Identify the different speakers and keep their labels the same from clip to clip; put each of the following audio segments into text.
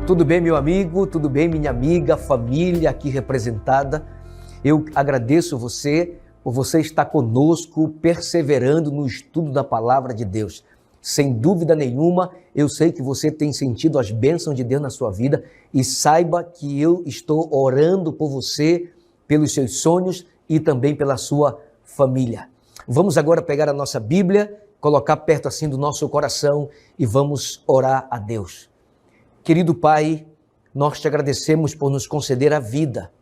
Speaker 1: Tudo bem, meu amigo? Tudo bem, minha amiga, família aqui representada? Eu agradeço você por você estar conosco, perseverando no estudo da Palavra de Deus. Sem dúvida nenhuma, eu sei que você tem sentido as bênçãos de Deus na sua vida e saiba que eu estou orando por você, pelos seus sonhos e também pela sua família. Vamos agora pegar a nossa Bíblia, colocar perto assim do nosso coração e vamos orar a Deus. Querido Pai, nós te agradecemos por nos conceder a vida.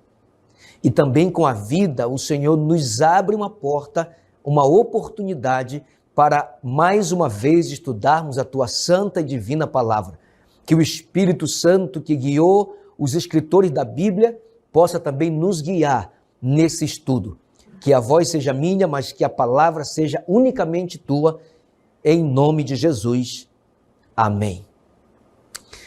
Speaker 1: E também com a vida, o Senhor nos abre uma porta, uma oportunidade para mais uma vez estudarmos a Tua santa e divina palavra. Que o Espírito Santo que guiou os escritores da Bíblia possa também nos guiar nesse estudo. Que a voz seja minha, mas que a palavra seja unicamente Tua, em nome de Jesus. Amém.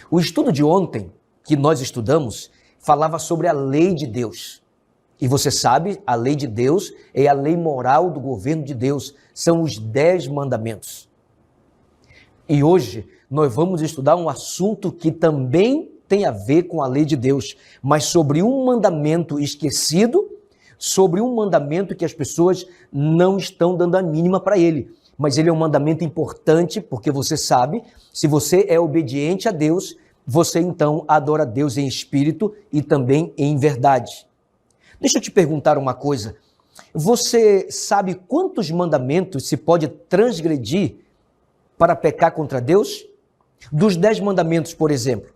Speaker 1: O estudo de ontem, que nós estudamos, falava sobre a lei de Deus. E você sabe, a lei de Deus é a lei moral do governo de Deus. São os 10 mandamentos. E hoje nós vamos estudar um assunto que também tem a ver com a lei de Deus, mas sobre um mandamento esquecido, sobre um mandamento que as pessoas não estão dando a mínima para ele. Mas ele é um mandamento importante, porque você sabe, se você é obediente a Deus, você então adora a Deus em espírito e também em verdade. Deixa eu te perguntar uma coisa. Você sabe quantos mandamentos se pode transgredir para pecar contra Deus? Dos 10 mandamentos, por exemplo.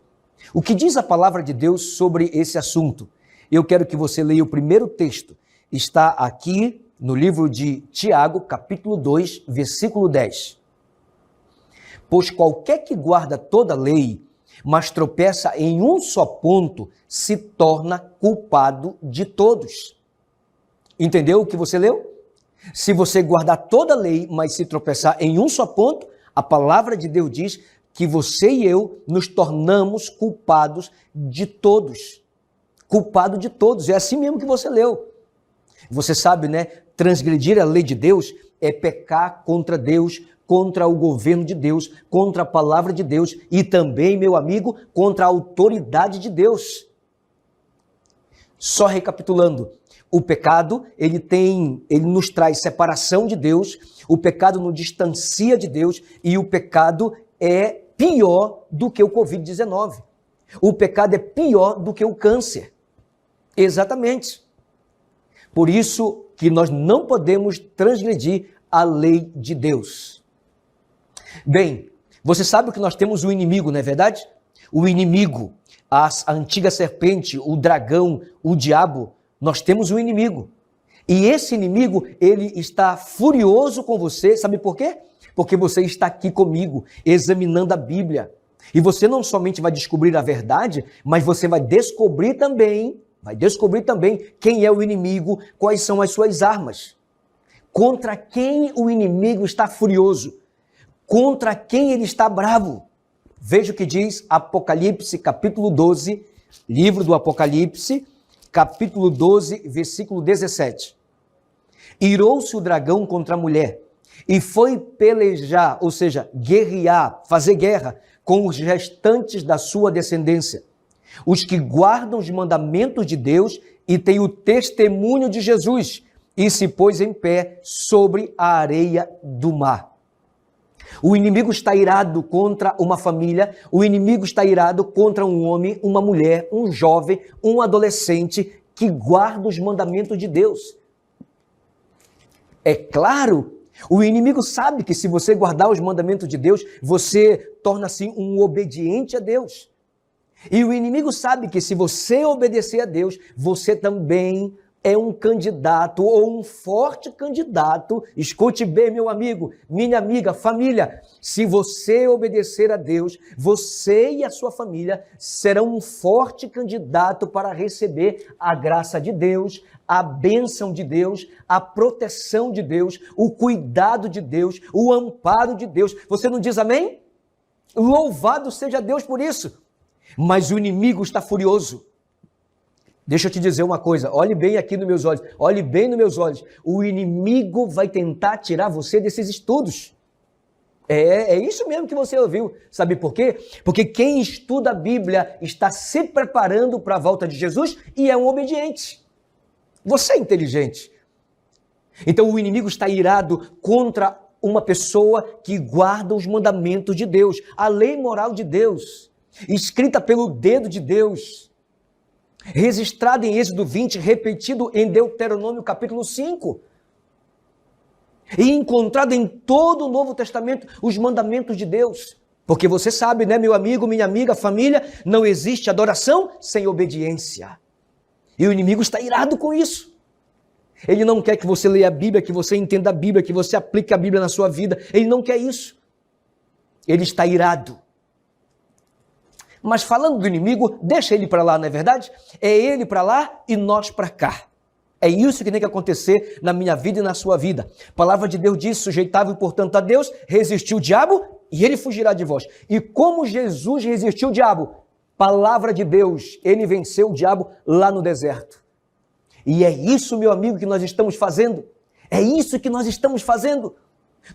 Speaker 1: O que diz a palavra de Deus sobre esse assunto? Eu quero que você leia o primeiro texto. Está aqui no livro de Tiago, capítulo 2, versículo 10. Pois qualquer que guarda toda a lei, mas tropeça em um só ponto, se torna culpado de todos. Entendeu o que você leu? Se você guardar toda a lei, mas se tropeçar em um só ponto, a palavra de Deus diz que você e eu nos tornamos culpados de todos. Culpado de todos, é assim mesmo que você leu. Você sabe, né? Transgredir a lei de Deus é pecar contra Deus, contra o governo de Deus, contra a palavra de Deus e também, meu amigo, contra a autoridade de Deus. Só recapitulando, o pecado, ele nos traz separação de Deus, o pecado nos distancia de Deus e o pecado é pior do que o Covid-19. O pecado é pior do que o câncer. Exatamente. Por isso que nós não podemos transgredir a lei de Deus. Bem, você sabe que nós temos um inimigo, não é verdade? O inimigo, a antiga serpente, o dragão, o diabo, nós temos um inimigo. E esse inimigo, ele está furioso com você, sabe por quê? Porque você está aqui comigo, examinando a Bíblia. E você não somente vai descobrir a verdade, mas você vai descobrir também quem é o inimigo, quais são as suas armas. Contra quem o inimigo está furioso, contra quem ele está bravo. Veja o que diz Apocalipse, capítulo 12, livro do Apocalipse, capítulo 12, versículo 17. Irou-se o dragão contra a mulher e foi pelejar, ou seja, guerrear, fazer guerra com os restantes da sua descendência, os que guardam os mandamentos de Deus e têm o testemunho de Jesus, e se pôs em pé sobre a areia do mar. O inimigo está irado contra uma família, o inimigo está irado contra um homem, uma mulher, um jovem, um adolescente que guarda os mandamentos de Deus. É claro, o inimigo sabe que se você guardar os mandamentos de Deus, você torna-se um obediente a Deus. E o inimigo sabe que se você obedecer a Deus, você também é um candidato ou um forte candidato. Escute bem, meu amigo, minha amiga, família. Se você obedecer a Deus, você e a sua família serão um forte candidato para receber a graça de Deus, a bênção de Deus, a proteção de Deus, o cuidado de Deus, o amparo de Deus. Você não diz amém? Louvado seja Deus por isso. Mas o inimigo está furioso. Deixa eu te dizer uma coisa, olhe bem aqui nos meus olhos, olhe bem nos meus olhos. O inimigo vai tentar tirar você desses estudos. É isso mesmo que você ouviu. Sabe por quê? Porque quem estuda a Bíblia está se preparando para a volta de Jesus e é um obediente. Você é inteligente. Então o inimigo está irado contra uma pessoa que guarda os mandamentos de Deus, a lei moral de Deus, escrita pelo dedo de Deus, registrada em Êxodo 20, repetido em Deuteronômio capítulo 5. E encontrado em todo o Novo Testamento os mandamentos de Deus. Porque você sabe, né, meu amigo, minha amiga, família, não existe adoração sem obediência. E o inimigo está irado com isso. Ele não quer que você leia a Bíblia, que você entenda a Bíblia, que você aplique a Bíblia na sua vida. Ele não quer isso. Ele está irado. Mas falando do inimigo, deixa ele para lá, não é verdade? É ele para lá e nós para cá. É isso que tem que acontecer na minha vida e na sua vida. A palavra de Deus diz, sujeitável, portanto, a Deus, resistiu o diabo e ele fugirá de vós. E como Jesus resistiu o diabo? Palavra de Deus, ele venceu o diabo lá no deserto. E é isso, meu amigo, que nós estamos fazendo. É isso que nós estamos fazendo.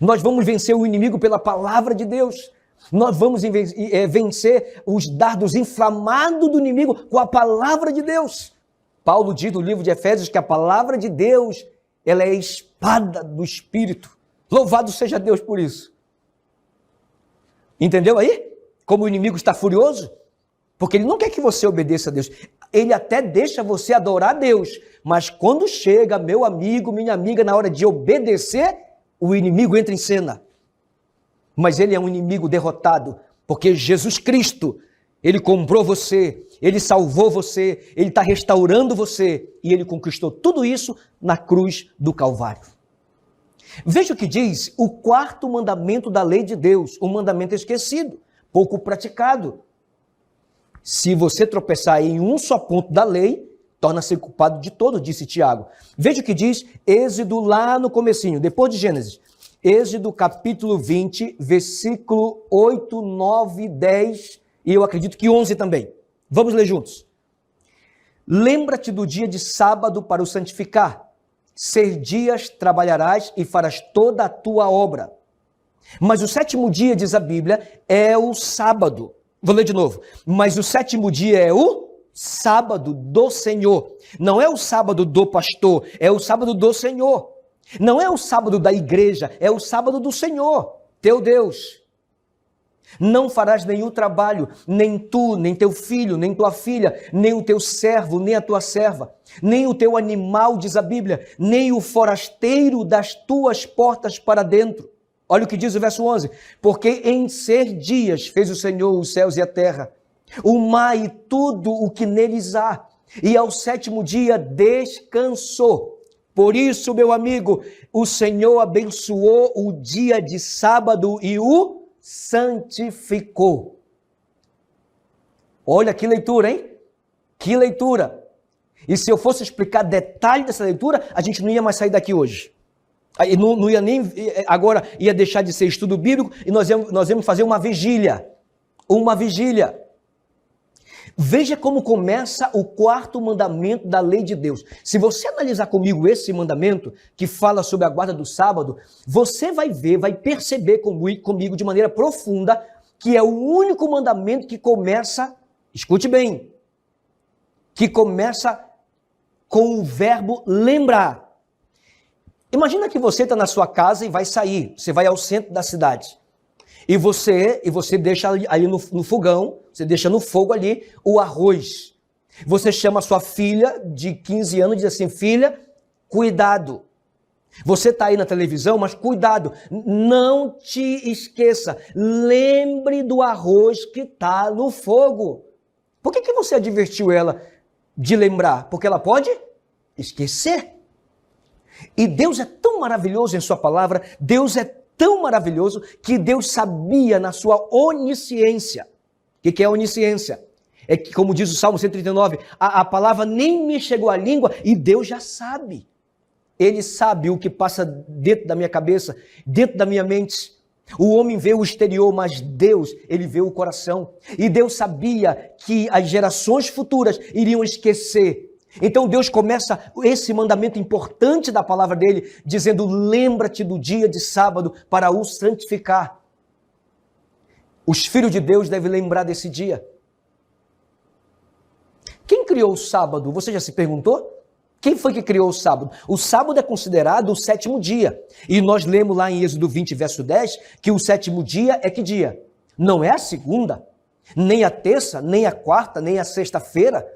Speaker 1: Nós vamos vencer o inimigo pela palavra de Deus. Nós vamos vencer os dardos inflamados do inimigo com a palavra de Deus. Paulo diz no livro de Efésios que a palavra de Deus, ela é a espada do Espírito. Louvado seja Deus por isso. Entendeu aí? Como o inimigo está furioso? Porque ele não quer que você obedeça a Deus. Ele até deixa você adorar a Deus. Mas quando chega, meu amigo, minha amiga, na hora de obedecer, o inimigo entra em cena. Mas ele é um inimigo derrotado. Porque Jesus Cristo, ele comprou você, ele salvou você, ele está restaurando você e ele conquistou tudo isso na cruz do Calvário. Veja o que diz o quarto mandamento da lei de Deus, um mandamento esquecido, pouco praticado. Se você tropeçar em um só ponto da lei, torna-se culpado de todo, disse Tiago. Veja o que diz Êxodo lá no comecinho, depois de Gênesis. Êxodo capítulo 20, versículo 8, 9, 10 e eu acredito que 11 também. Vamos ler juntos. Lembra-te do dia de sábado para o santificar. 6 dias trabalharás e farás toda a tua obra. Mas o 7º dia, diz a Bíblia, é o sábado. Vou ler de novo. Mas o 7º dia é o sábado do Senhor. Não é o sábado do pastor, é o sábado do Senhor. Não é o sábado da igreja, é o sábado do Senhor, teu Deus. Não farás nenhum trabalho, nem tu, nem teu filho, nem tua filha, nem o teu servo, nem a tua serva, nem o teu animal, diz a Bíblia, nem o forasteiro das tuas portas para dentro. Olha o que diz o verso 11. Porque em 6 dias fez o Senhor os céus e a terra, o mar e tudo o que neles há, e ao 7º dia descansou. Por isso, meu amigo, o Senhor abençoou o dia de sábado e o santificou. Olha que leitura, hein? Que leitura. E se eu fosse explicar detalhe dessa leitura, a gente não ia mais sair daqui hoje. Aí não ia nem, agora ia deixar de ser estudo bíblico e nós íamos fazer uma vigília. Uma vigília. Veja como começa o 4º mandamento da lei de Deus. Se você analisar comigo esse mandamento, que fala sobre a guarda do sábado, você vai ver, vai perceber comigo de maneira profunda, que é o único mandamento que começa, escute bem, que começa com o verbo lembrar. Imagina que você está na sua casa e vai sair, você vai ao centro da cidade. E você deixa ali no fogão, você deixa no fogo ali o arroz. Você chama a sua filha de 15 anos e diz assim, filha, cuidado. Você está aí na televisão, mas cuidado, não te esqueça, lembre do arroz que está no fogo. Por que você advertiu ela de lembrar? Porque ela pode esquecer. E Deus é tão maravilhoso em sua palavra, Deus é tão maravilhoso que Deus sabia na sua onisciência. O que é onisciência? É que, como diz o Salmo 139, a palavra nem me chegou à língua e Deus já sabe. Ele sabe o que passa dentro da minha cabeça, dentro da minha mente. O homem vê o exterior, mas Deus, ele vê o coração. E Deus sabia que as gerações futuras iriam esquecer. Então Deus começa esse mandamento importante da palavra dele, dizendo, lembra-te do dia de sábado para o santificar. Os filhos de Deus devem lembrar desse dia. Quem criou o sábado? Você já se perguntou? Quem foi que criou o sábado? O sábado é considerado o sétimo dia. E nós lemos lá em Êxodo 20, verso 10, que o sétimo dia é que dia? Não é a segunda, nem a terça, nem a quarta, nem a sexta-feira,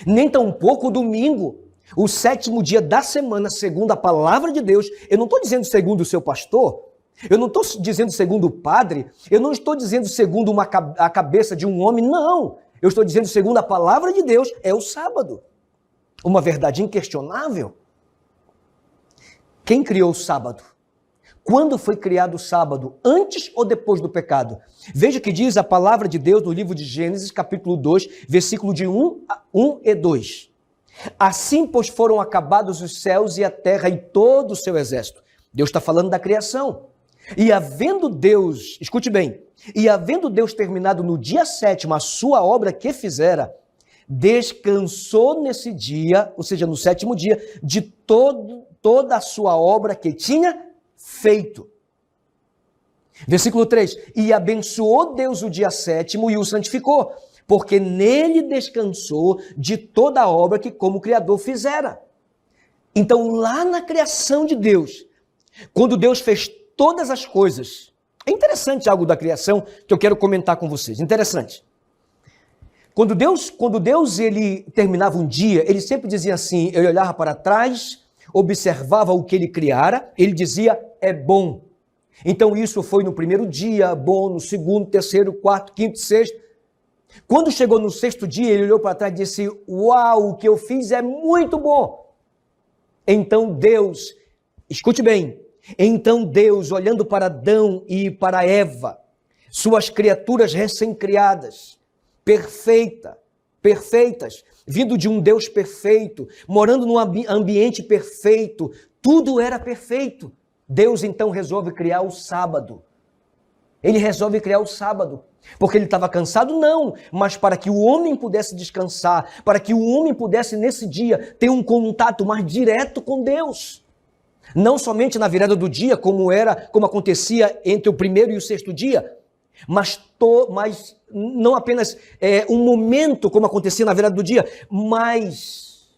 Speaker 1: nem tampouco o domingo. O sétimo dia da semana, segundo a palavra de Deus, eu não estou dizendo segundo o seu pastor, eu não estou dizendo segundo o padre, eu não estou dizendo segundo a cabeça de um homem, não. Eu estou dizendo segundo a palavra de Deus, é o sábado. Uma verdade inquestionável. Quem criou o sábado? Quando foi criado o sábado? Antes ou depois do pecado? Veja o que diz a palavra de Deus no livro de Gênesis, capítulo 2, versículo de 1 e 2. Assim, pois, foram acabados os céus e a terra e todo o seu exército. Deus está falando da criação. E havendo Deus, escute bem, e havendo Deus terminado no dia sétimo a sua obra que fizera, descansou nesse dia, ou seja, no sétimo dia, de toda a sua obra que tinha feito. Versículo 3, e abençoou Deus o dia sétimo e o santificou, porque nele descansou de toda a obra que como Criador fizera. Então, lá na criação de Deus, quando Deus fez todas as coisas, é interessante algo da criação que eu quero comentar com vocês, interessante. Quando Deus ele terminava um dia, ele sempre dizia assim, ele olhava para trás, observava o que ele criara, ele dizia, é bom. Então isso foi no primeiro dia, bom, no segundo, terceiro, quarto, quinto, sexto. Quando chegou no sexto dia, ele olhou para trás e disse, uau, o que eu fiz é muito bom. Então Deus, escute bem, então Deus, olhando para Adão e para Eva, suas criaturas recém-criadas, perfeitas, vindo de um Deus perfeito, morando num ambiente perfeito, tudo era perfeito. Deus então resolve criar o sábado. Ele resolve criar o sábado, porque ele estava cansado? Não, mas para que o homem pudesse descansar, para que o homem pudesse nesse dia ter um contato mais direto com Deus. Não somente na virada do dia, como acontecia entre o primeiro e o sexto dia, mas não apenas um momento, como acontecia na virada do dia, mas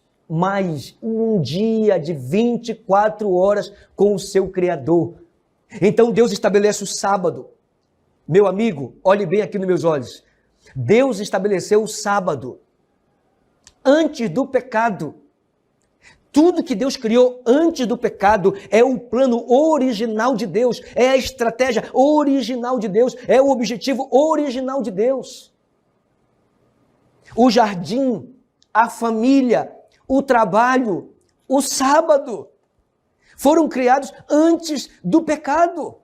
Speaker 1: um dia de 24 horas com o seu Criador. Então Deus estabelece o sábado. Meu amigo, olhe bem aqui nos meus olhos. Deus estabeleceu o sábado antes do pecado. Tudo que Deus criou antes do pecado é o plano original de Deus, é a estratégia original de Deus, é o objetivo original de Deus. O jardim, a família, o trabalho, o sábado foram criados antes do pecado.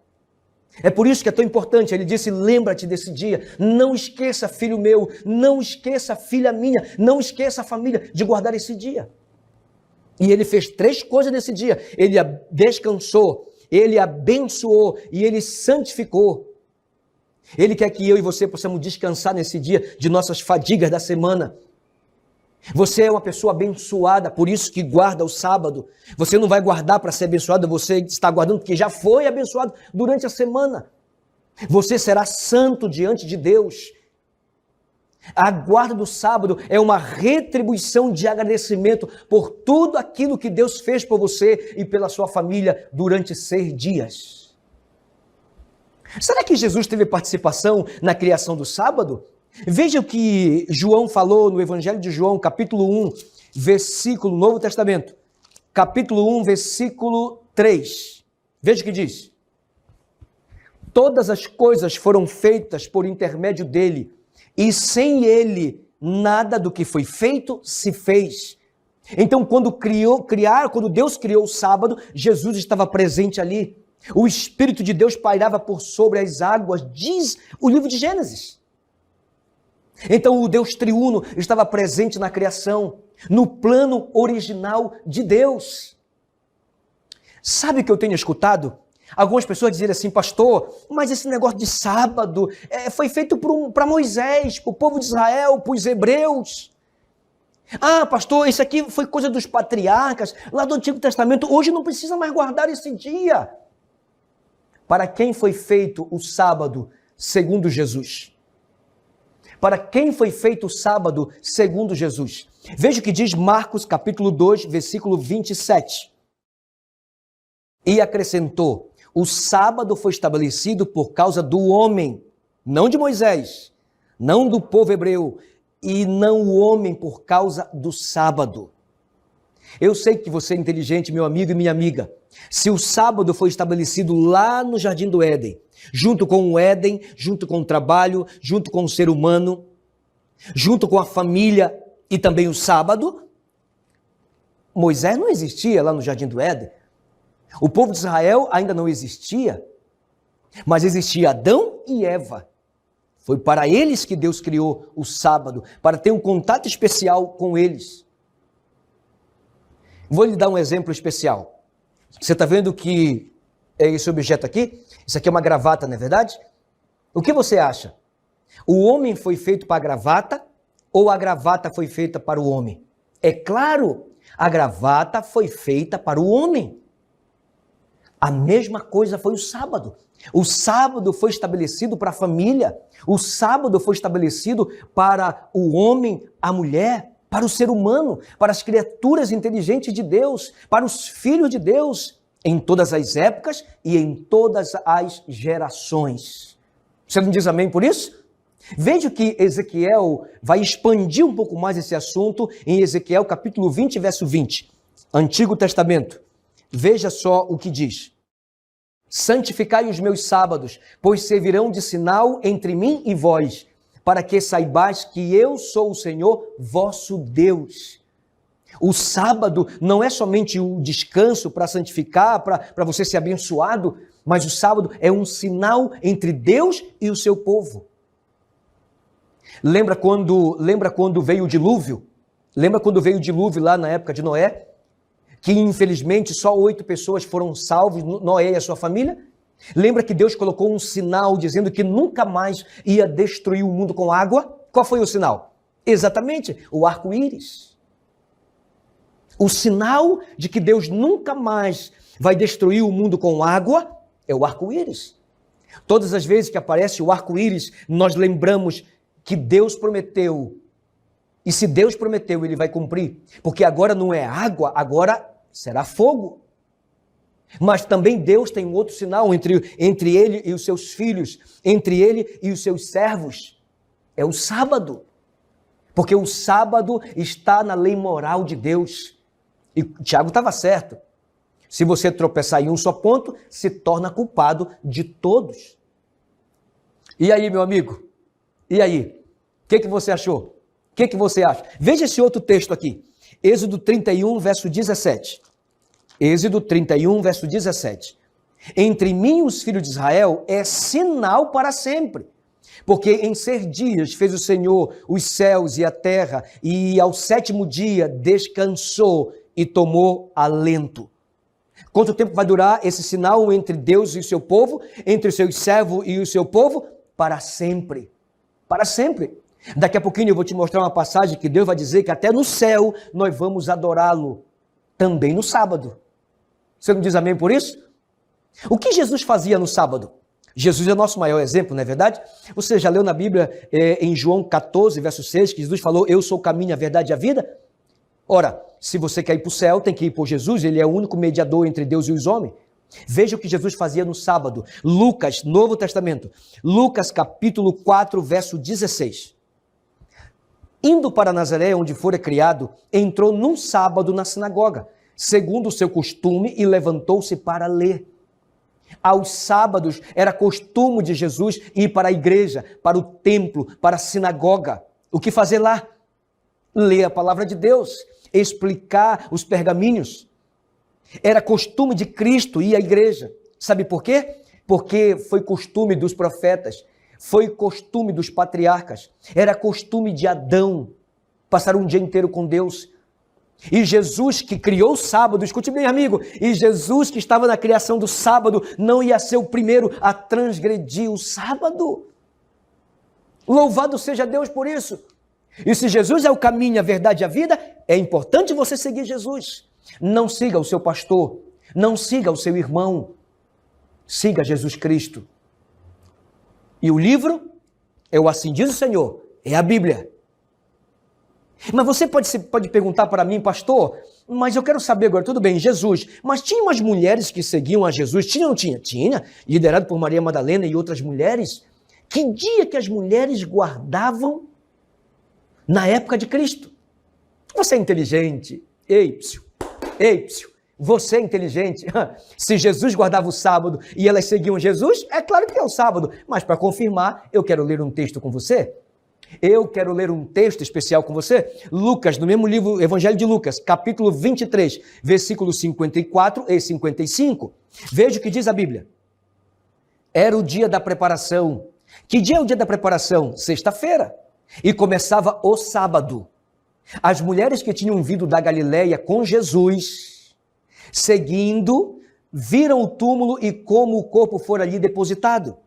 Speaker 1: É por isso que é tão importante, ele disse, lembra-te desse dia, não esqueça, filho meu, não esqueça, filha minha, não esqueça a família de guardar esse dia. E ele fez 3 coisas nesse dia, ele descansou, ele abençoou e ele santificou. Ele quer que eu e você possamos descansar nesse dia de nossas fadigas da semana. Você é uma pessoa abençoada, por isso que guarda o sábado. Você não vai guardar para ser abençoado, você está guardando porque já foi abençoado durante a semana. Você será santo diante de Deus. A guarda do sábado é uma retribuição de agradecimento por tudo aquilo que Deus fez por você e pela sua família durante 6 dias. Será que Jesus teve participação na criação do sábado? Veja o que João falou no Evangelho de João, capítulo 1, versículo, Novo Testamento, capítulo 1, versículo 3. Veja o que diz. Todas as coisas foram feitas por intermédio dele, e sem ele, nada do que foi feito se fez. Então, quando Deus criou o sábado, Jesus estava presente ali. O Espírito de Deus pairava por sobre as águas, diz o livro de Gênesis. Então, o Deus triuno estava presente na criação, no plano original de Deus. Sabe o que eu tenho escutado? Algumas pessoas dizem assim, pastor, mas esse negócio de sábado foi feito para Moisés, para o povo de Israel, para os hebreus. Ah, pastor, isso aqui foi coisa dos patriarcas, lá do Antigo Testamento, hoje não precisa mais guardar esse dia. Para quem foi feito o sábado? segundo Jesus? Para quem foi feito o sábado segundo Jesus? Veja o que diz Marcos capítulo 2, versículo 27. E acrescentou: o sábado foi estabelecido por causa do homem, não de Moisés, não do povo hebreu, e não o homem por causa do sábado. Eu sei que você é inteligente, meu amigo e minha amiga. Se o sábado foi estabelecido lá no Jardim do Éden, junto com o Éden, junto com o trabalho, junto com o ser humano, junto com a família e também o sábado, Moisés não existia lá no Jardim do Éden. O povo de Israel ainda não existia, mas existia Adão e Eva. Foi para eles que Deus criou o sábado, para ter um contato especial com eles. Vou lhe dar um exemplo especial. Você está vendo que é esse objeto aqui? Isso aqui é uma gravata, não é verdade? O que você acha? O homem foi feito para a gravata ou a gravata foi feita para o homem? É claro, a gravata foi feita para o homem. A mesma coisa foi o sábado. O sábado foi estabelecido para a família. O sábado foi estabelecido para o homem, a mulher, para o ser humano, para as criaturas inteligentes de Deus, para os filhos de Deus, em todas as épocas e em todas as gerações. Você não diz amém por isso? Veja que Ezequiel vai expandir um pouco mais esse assunto em Ezequiel capítulo 20, verso 20. Antigo Testamento. Veja só o que diz. Santificai os meus sábados, pois servirão de sinal entre mim e vós, para que saibais que eu sou o Senhor vosso Deus. O sábado não é somente o descanso para santificar, para você ser abençoado, mas o sábado é um sinal entre Deus e o seu povo. Lembra quando veio o dilúvio? Lembra quando veio o dilúvio lá na época de Noé? Que infelizmente só 8 pessoas foram salvas, Noé e a sua família? Lembra que Deus colocou um sinal dizendo que nunca mais ia destruir o mundo com água? Qual foi o sinal? Exatamente, o arco-íris. O sinal de que Deus nunca mais vai destruir o mundo com água é o arco-íris. Todas as vezes que aparece o arco-íris, nós lembramos que Deus prometeu. E se Deus prometeu, Ele vai cumprir. Porque agora não é água, agora será fogo. Mas também Deus tem um outro sinal entre Ele e os seus filhos, entre Ele e os seus servos. É o sábado. Porque o sábado está na lei moral de Deus. E Tiago estava certo. Se você tropeçar em um só ponto, se torna culpado de todos. E aí, meu amigo? E aí? O que você achou? O que você acha? Veja esse outro texto aqui. Êxodo 31, verso 17. Êxodo 31, verso 17. Entre mim e os filhos de Israel é sinal para sempre. Porque em 6 dias fez o Senhor os céus e a terra, e ao 7º dia descansou e tomou alento. Quanto tempo vai durar esse sinal entre Deus e o seu povo, entre os seus servos e o seu povo? Para sempre. Para sempre. Daqui a pouquinho eu vou te mostrar uma passagem que Deus vai dizer que até no céu nós vamos adorá-lo, também no sábado. Você não diz amém por isso? O que Jesus fazia no sábado? Jesus é o nosso maior exemplo, não é verdade? Você já leu na Bíblia, em João 14, verso 6, que Jesus falou, eu sou o caminho, a verdade e a vida? Ora, se você quer ir para o céu, tem que ir por Jesus, ele é o único mediador entre Deus e os homens. Veja o que Jesus fazia no sábado. Lucas, Novo Testamento, Lucas capítulo 4, verso 16. Indo para Nazaré, onde fora criado, entrou num sábado na sinagoga, segundo o seu costume, e levantou-se para ler. Aos sábados era costume de Jesus ir para a igreja, para o templo, para a sinagoga. O que fazer lá? Ler a palavra de Deus, explicar os pergaminhos. Era costume de Cristo ir à igreja. Sabe por quê? Porque foi costume dos profetas, foi costume dos patriarcas, era costume de Adão passar um dia inteiro com Deus. E Jesus que criou o sábado, escute bem, amigo, e Jesus que estava na criação do sábado não ia ser o primeiro a transgredir o sábado. Louvado seja Deus por isso. E se Jesus é o caminho, a verdade e a vida, é importante você seguir Jesus. Não siga o seu pastor, não siga o seu irmão, siga Jesus Cristo. E o livro é o Assim Diz o Senhor, é a Bíblia. Mas você pode perguntar para mim, pastor, mas eu quero saber agora, tudo bem, Jesus, mas tinha umas mulheres que seguiam a Jesus? Tinha ou não tinha? Tinha, liderado por Maria Madalena e outras mulheres. Que dia que as mulheres guardavam na época de Cristo? Você é inteligente. Ei, psiu, você é inteligente. Se Jesus guardava o sábado e elas seguiam Jesus, é claro que é o sábado. Mas para confirmar, eu quero ler um texto com você. Eu quero ler um texto especial com você. Lucas, no mesmo livro, Evangelho de Lucas, capítulo 23, versículos 54 e 55. Veja o que diz a Bíblia. Era o dia da preparação. Que dia é o dia da preparação? Sexta-feira. E começava o sábado. As mulheres que tinham vindo da Galileia com Jesus, seguindo, viram o túmulo e como o corpo fora ali depositado.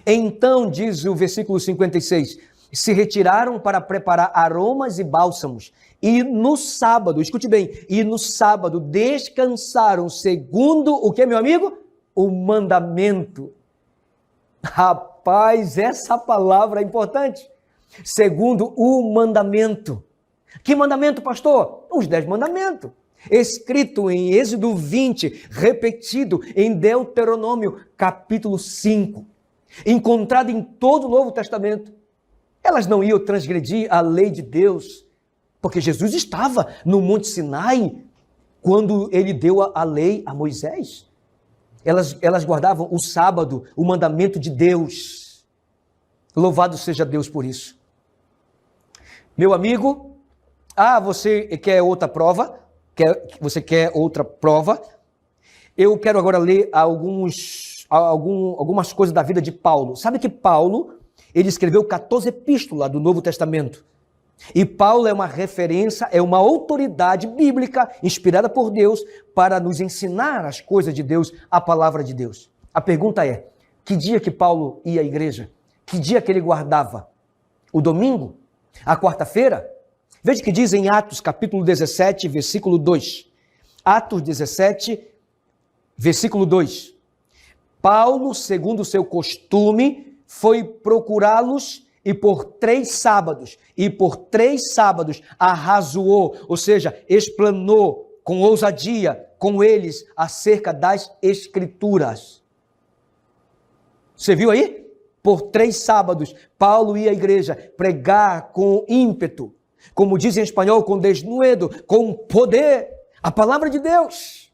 Speaker 1: Então, diz o versículo 56, se retiraram para preparar aromas e bálsamos. E no sábado, escute bem, e no sábado descansaram segundo o que, meu amigo? O mandamento. Rapaz, essa palavra é importante. Segundo o mandamento. Que mandamento, pastor? Os 10 mandamentos. Escrito em Êxodo 20, repetido em Deuteronômio, capítulo 5. Encontrado em todo o Novo Testamento. Elas não iam transgredir a lei de Deus, porque Jesus estava no Monte Sinai quando ele deu a lei a Moisés. Elas guardavam o sábado, o mandamento de Deus. Louvado seja Deus por isso. Meu amigo, você quer outra prova? Você quer outra prova? Eu quero agora ler algumas coisas da vida de Paulo. Sabe que Paulo, ele escreveu 14 epístolas do Novo Testamento. E Paulo é uma referência, é uma autoridade bíblica inspirada por Deus para nos ensinar as coisas de Deus, a palavra de Deus. A pergunta é, que dia que Paulo ia à igreja? Que dia que ele guardava? O domingo? A quarta-feira? Veja o que diz em Atos, capítulo 17, versículo 2. Atos 17, versículo 2. Paulo, segundo o seu costume, foi procurá-los e por 3 sábados arrazoou, ou seja, explanou com ousadia com eles acerca das Escrituras. Você viu aí? Por 3 sábados, Paulo ia à igreja pregar com ímpeto, como dizem em espanhol, com desnudo, com poder, a palavra de Deus.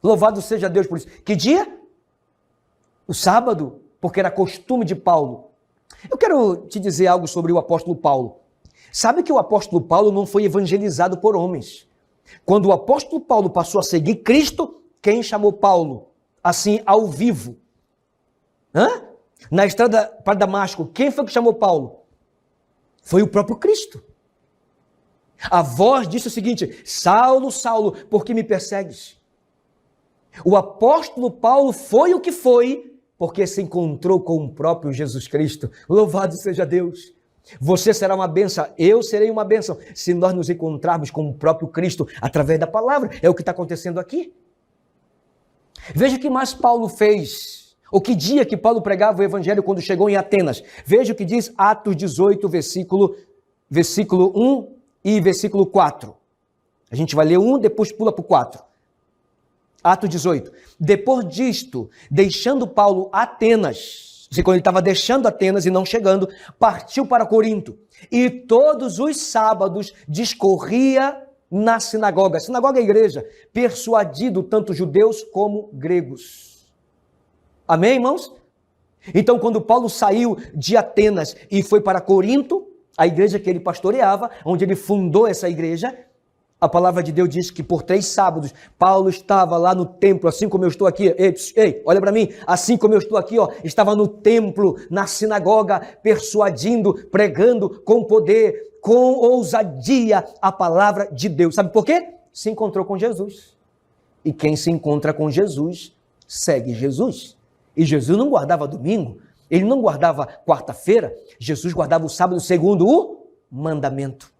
Speaker 1: Louvado seja Deus por isso. Que dia? O sábado, porque era costume de Paulo. Eu quero te dizer algo sobre o apóstolo Paulo. Sabe que o apóstolo Paulo não foi evangelizado por homens. Quando o apóstolo Paulo passou a seguir Cristo, quem chamou Paulo? Assim, ao vivo. Na estrada para Damasco, quem foi que chamou Paulo? Foi o próprio Cristo. A voz disse o seguinte, Saulo, Saulo, por que me persegues? O apóstolo Paulo foi o que foi, porque se encontrou com o próprio Jesus Cristo. Louvado seja Deus. Você será uma bênção, eu serei uma bênção, se nós nos encontrarmos com o próprio Cristo através da palavra. É o que está acontecendo aqui. Veja o que mais Paulo fez. O que dia que Paulo pregava o evangelho quando chegou em Atenas. Veja o que diz Atos 18, versículo 1 e versículo 4. A gente vai ler 1, depois pula para o 4. Atos 18. Depois disto, deixando Paulo Atenas, quando ele estava deixando Atenas e não chegando, partiu para Corinto. E todos os sábados discorria na sinagoga. Sinagoga é a igreja, persuadido tanto judeus como gregos. Amém, irmãos? Então, quando Paulo saiu de Atenas e foi para Corinto, a igreja que ele pastoreava, onde ele fundou essa igreja, a palavra de Deus diz que por 3 sábados, Paulo estava lá no templo, assim como eu estou aqui. Ei, olha para mim, assim como eu estou aqui, estava no templo, na sinagoga, persuadindo, pregando com poder, com ousadia a palavra de Deus. Sabe por quê? Se encontrou com Jesus. E quem se encontra com Jesus, segue Jesus. E Jesus não guardava domingo, ele não guardava quarta-feira, Jesus guardava o sábado segundo o mandamento.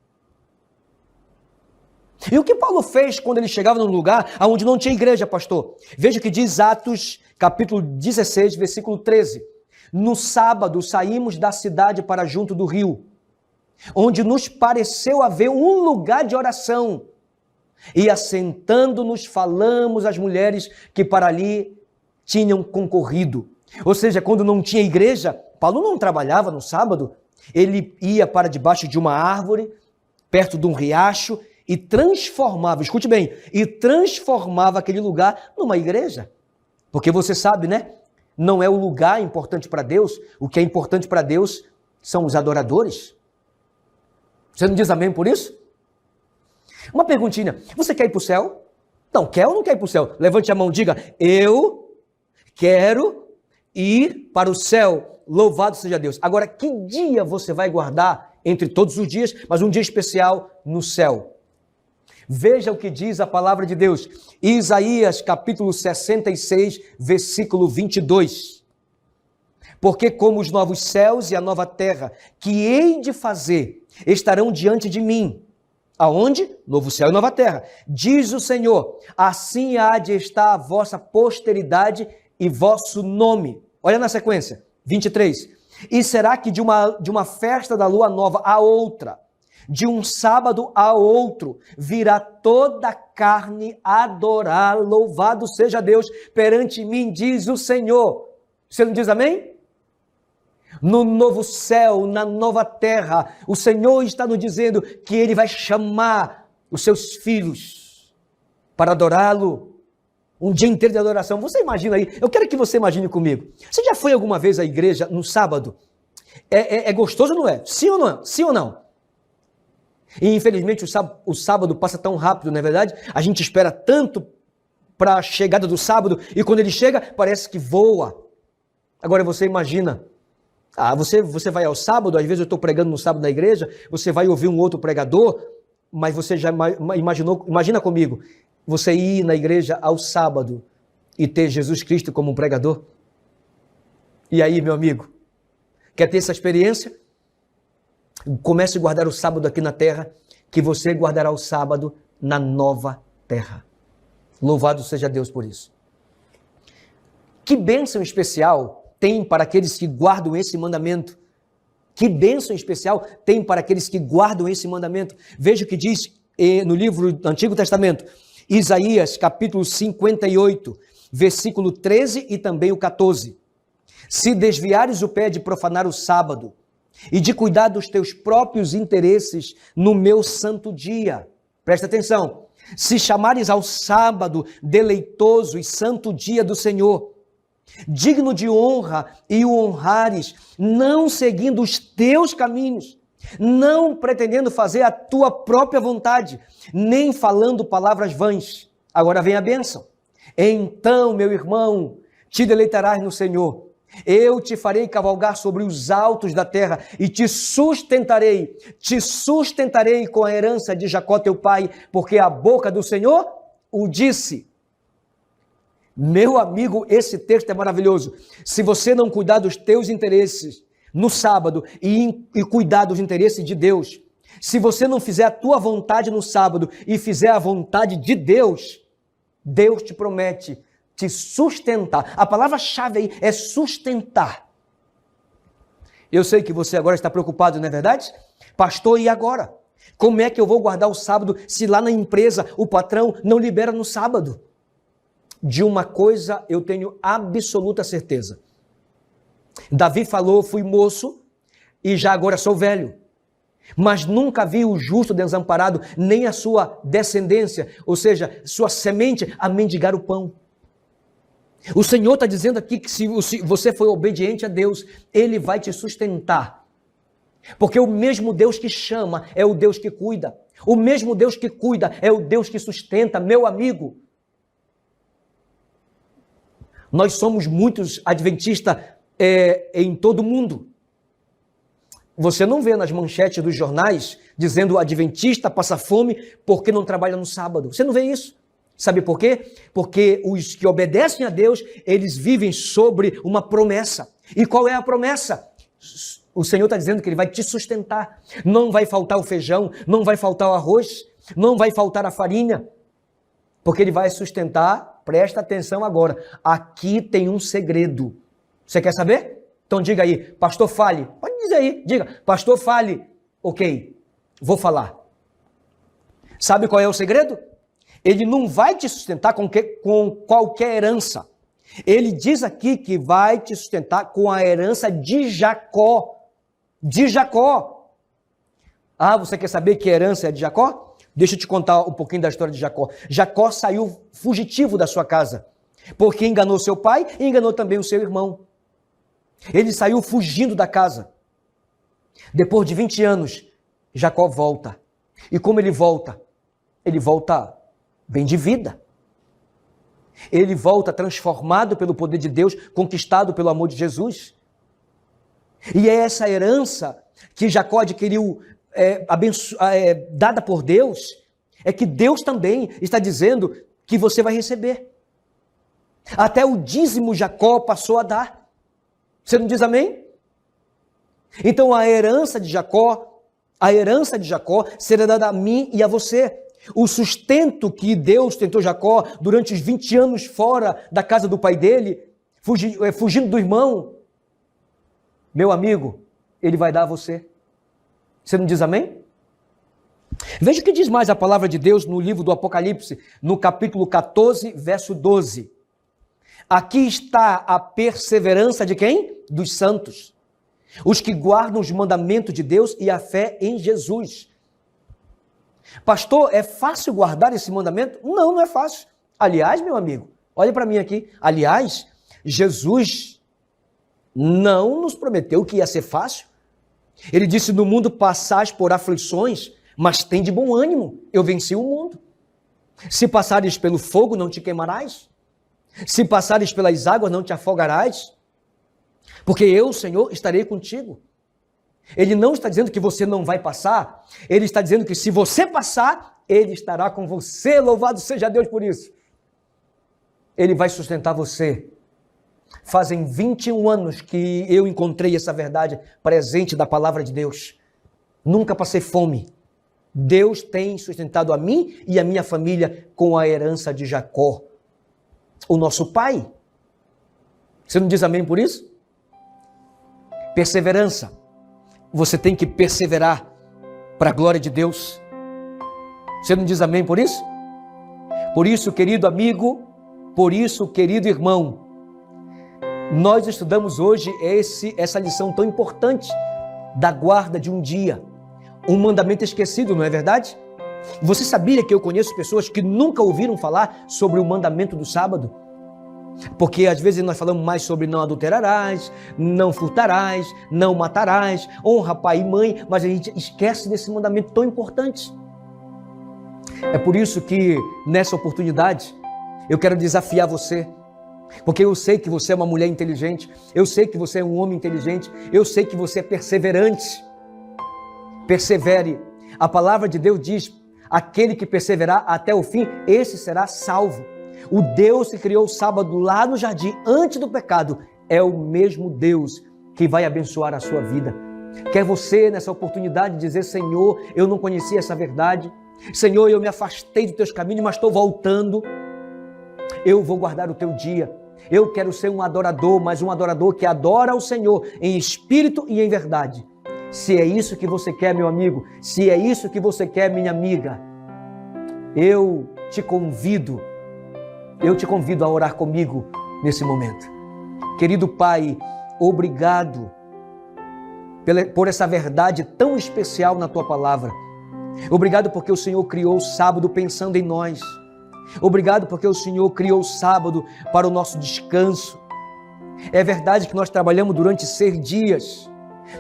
Speaker 1: E o que Paulo fez quando ele chegava num lugar onde não tinha igreja, pastor? Veja o que diz Atos, capítulo 16, versículo 13. No sábado saímos da cidade para junto do rio, onde nos pareceu haver um lugar de oração. E assentando-nos falamos às mulheres que para ali tinham concorrido. Ou seja, quando não tinha igreja, Paulo não trabalhava no sábado, ele ia para debaixo de uma árvore, perto de um riacho, e transformava, escute bem, e transformava aquele lugar numa igreja. Porque você sabe, né? Não é o lugar importante para Deus, o que é importante para Deus são os adoradores. Você não diz amém por isso? Uma perguntinha, você quer ir para o céu? Não, quer ou não quer ir para o céu? Levante a mão, diga, eu quero ir para o céu, louvado seja Deus. Agora, que dia você vai guardar entre todos os dias, mas um dia especial no céu? Veja o que diz a palavra de Deus, Isaías capítulo 66, versículo 22. Porque como os novos céus e a nova terra que hei de fazer estarão diante de mim. Aonde? Novo céu e nova terra. Diz o Senhor, assim há de estar a vossa posteridade e vosso nome. Olha na sequência, 23. E será que de uma festa da lua nova a outra, de um sábado a outro, virá toda a carne adorar, louvado seja Deus perante mim, diz o Senhor. Você não diz amém? No novo céu, na nova terra, o Senhor está nos dizendo que Ele vai chamar os seus filhos para adorá-lo. Um dia inteiro de adoração. Você imagina aí, eu quero que você imagine comigo. Você já foi alguma vez à igreja no sábado? É gostoso ou não é? Sim ou não? Sim ou não? E infelizmente o sábado passa tão rápido, não é verdade? A gente espera tanto para a chegada do sábado e quando ele chega parece que voa. Agora você imagina, você vai ao sábado, às vezes eu estou pregando no sábado na igreja, você vai ouvir um outro pregador, mas você já imagina comigo, você ir na igreja ao sábado e ter Jesus Cristo como um pregador? E aí, meu amigo, quer ter essa experiência? Comece a guardar o sábado aqui na terra, que você guardará o sábado na nova terra. Louvado seja Deus por isso. Que bênção especial tem para aqueles que guardam esse mandamento. Que bênção especial tem para aqueles que guardam esse mandamento. Veja o que diz no livro do Antigo Testamento, Isaías capítulo 58, versículo 13 e também o 14. Se desviares o pé de profanar o sábado e de cuidar dos teus próprios interesses no meu santo dia. Presta atenção. Se chamares ao sábado deleitoso e santo dia do Senhor, digno de honra, e o honrares, não seguindo os teus caminhos, não pretendendo fazer a tua própria vontade, nem falando palavras vãs. Agora vem a bênção. Então, meu irmão, te deleitarás no Senhor. Eu te farei cavalgar sobre os altos da terra e te sustentarei com a herança de Jacó teu pai, porque a boca do Senhor o disse. Meu amigo, esse texto é maravilhoso. Se você não cuidar dos teus interesses no sábado e cuidar dos interesses de Deus, se você não fizer a tua vontade no sábado e fizer a vontade de Deus, Deus te promete te sustentar. A palavra-chave aí é sustentar. Eu sei que você agora está preocupado, não é verdade? Pastor, e agora? Como é que eu vou guardar o sábado se lá na empresa o patrão não libera no sábado? De uma coisa eu tenho absoluta certeza. Davi falou, fui moço e já agora sou velho. Mas nunca vi o justo desamparado, nem a sua descendência, ou seja, sua semente, a mendigar o pão. O Senhor está dizendo aqui que se você for obediente a Deus, Ele vai te sustentar. Porque o mesmo Deus que chama é o Deus que cuida. O mesmo Deus que cuida é o Deus que sustenta, meu amigo. Nós somos muitos adventistas em todo o mundo. Você não vê nas manchetes dos jornais dizendo o adventista passa fome porque não trabalha no sábado. Você não vê isso. Sabe por quê? Porque os que obedecem a Deus, eles vivem sobre uma promessa. E qual é a promessa? O Senhor está dizendo que Ele vai te sustentar. Não vai faltar o feijão, não vai faltar o arroz, não vai faltar a farinha. Porque Ele vai sustentar, presta atenção agora. Aqui tem um segredo. Você quer saber? Então diga aí, pastor, fale. Pode dizer aí, diga, pastor, fale. Ok, vou falar. Sabe qual é o segredo? Ele não vai te sustentar com qualquer herança. Ele diz aqui que vai te sustentar com a herança de Jacó. De Jacó. Ah, você quer saber que herança é de Jacó? Deixa eu te contar um pouquinho da história de Jacó. Jacó saiu fugitivo da sua casa, porque enganou seu pai e enganou também o seu irmão. Ele saiu fugindo da casa. Depois de 20 anos, Jacó volta. E como ele volta? Ele volta bem de vida. Ele volta transformado pelo poder de Deus, conquistado pelo amor de Jesus. E é essa herança que Jacó adquiriu, dada por Deus, é que Deus também está dizendo que você vai receber. Até o dízimo Jacó passou a dar. Você não diz amém? Então a herança de Jacó será dada a mim e a você. O sustento que Deus tentou Jacó durante os 20 anos fora da casa do pai dele, fugindo do irmão, meu amigo, ele vai dar a você. Você não diz amém? Veja o que diz mais a palavra de Deus no livro do Apocalipse, no capítulo 14, verso 12. Aqui está a perseverança de quem? Dos santos. Os que guardam os mandamentos de Deus e a fé em Jesus. Pastor, é fácil guardar esse mandamento? Não, não é fácil. Aliás, meu amigo, olha para mim aqui. Aliás, Jesus não nos prometeu que ia ser fácil. Ele disse, no mundo passais por aflições, mas tem de bom ânimo, eu venci o mundo. Se passares pelo fogo, não te queimarás. Se passares pelas águas, não te afogarás. Porque eu, Senhor, estarei contigo. Ele não está dizendo que você não vai passar, ele está dizendo que se você passar, ele estará com você, louvado seja Deus por isso. Ele vai sustentar você. Fazem 21 anos que eu encontrei essa verdade presente da palavra de Deus. Nunca passei fome. Deus tem sustentado a mim e a minha família com a herança de Jacó, o nosso pai. Você não diz amém por isso? Perseverança. Você tem que perseverar para a glória de Deus. Você não diz amém por isso? Por isso, querido amigo, por isso, querido irmão, nós estudamos hoje essa lição tão importante da guarda de um dia, um mandamento esquecido, não é verdade? Você sabia que eu conheço pessoas que nunca ouviram falar sobre o mandamento do sábado? Porque às vezes nós falamos mais sobre não adulterarás, não furtarás, não matarás, honra pai e mãe, mas a gente esquece desse mandamento tão importante. É por isso que nessa oportunidade eu quero desafiar você, porque eu sei que você é uma mulher inteligente, eu sei que você é um homem inteligente, eu sei que você é perseverante. Persevere. A palavra de Deus diz, aquele que perseverar até o fim, esse será salvo. O Deus que criou o sábado lá no jardim, antes do pecado, é o mesmo Deus que vai abençoar a sua vida. Quer você, nessa oportunidade, dizer, Senhor, eu não conhecia essa verdade. Senhor, eu me afastei dos teus caminhos, mas estou voltando. Eu vou guardar o teu dia. Eu quero ser um adorador, mas um adorador que adora ao Senhor em espírito e em verdade. Se é isso que você quer, meu amigo, se é isso que você quer, minha amiga, eu te convido a orar comigo nesse momento. Querido Pai, obrigado por essa verdade tão especial na Tua palavra. Obrigado porque o Senhor criou o sábado pensando em nós. Obrigado porque o Senhor criou o sábado para o nosso descanso. É verdade que nós trabalhamos durante 6 dias.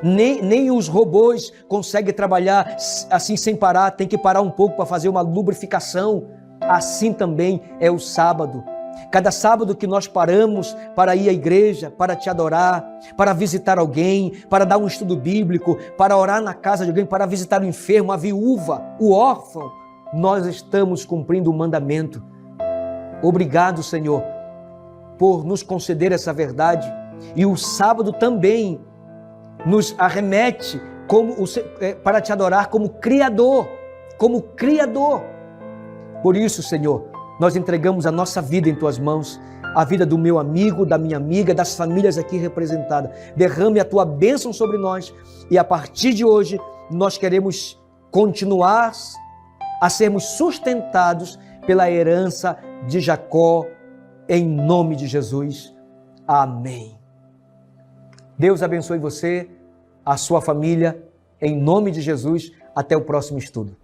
Speaker 1: Nem os robôs conseguem trabalhar assim sem parar, tem que parar um pouco para fazer uma lubrificação. Assim também é o sábado. Cada sábado que nós paramos para ir à igreja, para te adorar, para visitar alguém, para dar um estudo bíblico, para orar na casa de alguém, para visitar o enfermo, a viúva, o órfão, nós estamos cumprindo o mandamento. Obrigado, Senhor, por nos conceder essa verdade. E o sábado também nos arremete para te adorar como Criador, como Criador. Por isso, Senhor, nós entregamos a nossa vida em Tuas mãos, a vida do meu amigo, da minha amiga, das famílias aqui representadas. Derrame a tua bênção sobre nós e a partir de hoje nós queremos continuar a sermos sustentados pela herança de Jacó, em nome de Jesus. Amém. Deus abençoe você, a sua família, em nome de Jesus. Até o próximo estudo.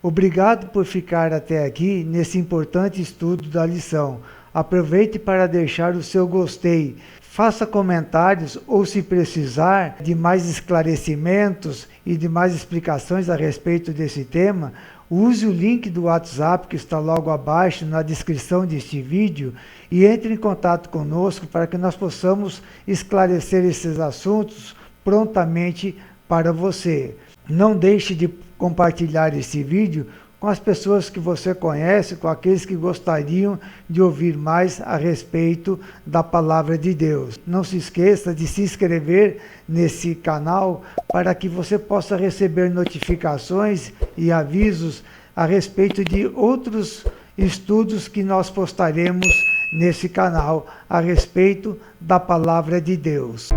Speaker 2: Obrigado por ficar até aqui nesse importante estudo da lição. Aproveite para deixar o seu gostei. Faça comentários ou, se precisar de mais esclarecimentos e de mais explicações a respeito desse tema, use o link do WhatsApp que está logo abaixo na descrição deste vídeo e entre em contato conosco para que nós possamos esclarecer esses assuntos prontamente para você. Não deixe de compartilhar esse vídeo com as pessoas que você conhece, com aqueles que gostariam de ouvir mais a respeito da Palavra de Deus. Não se esqueça de se inscrever nesse canal para que você possa receber notificações e avisos a respeito de outros estudos que nós postaremos nesse canal a respeito da Palavra de Deus.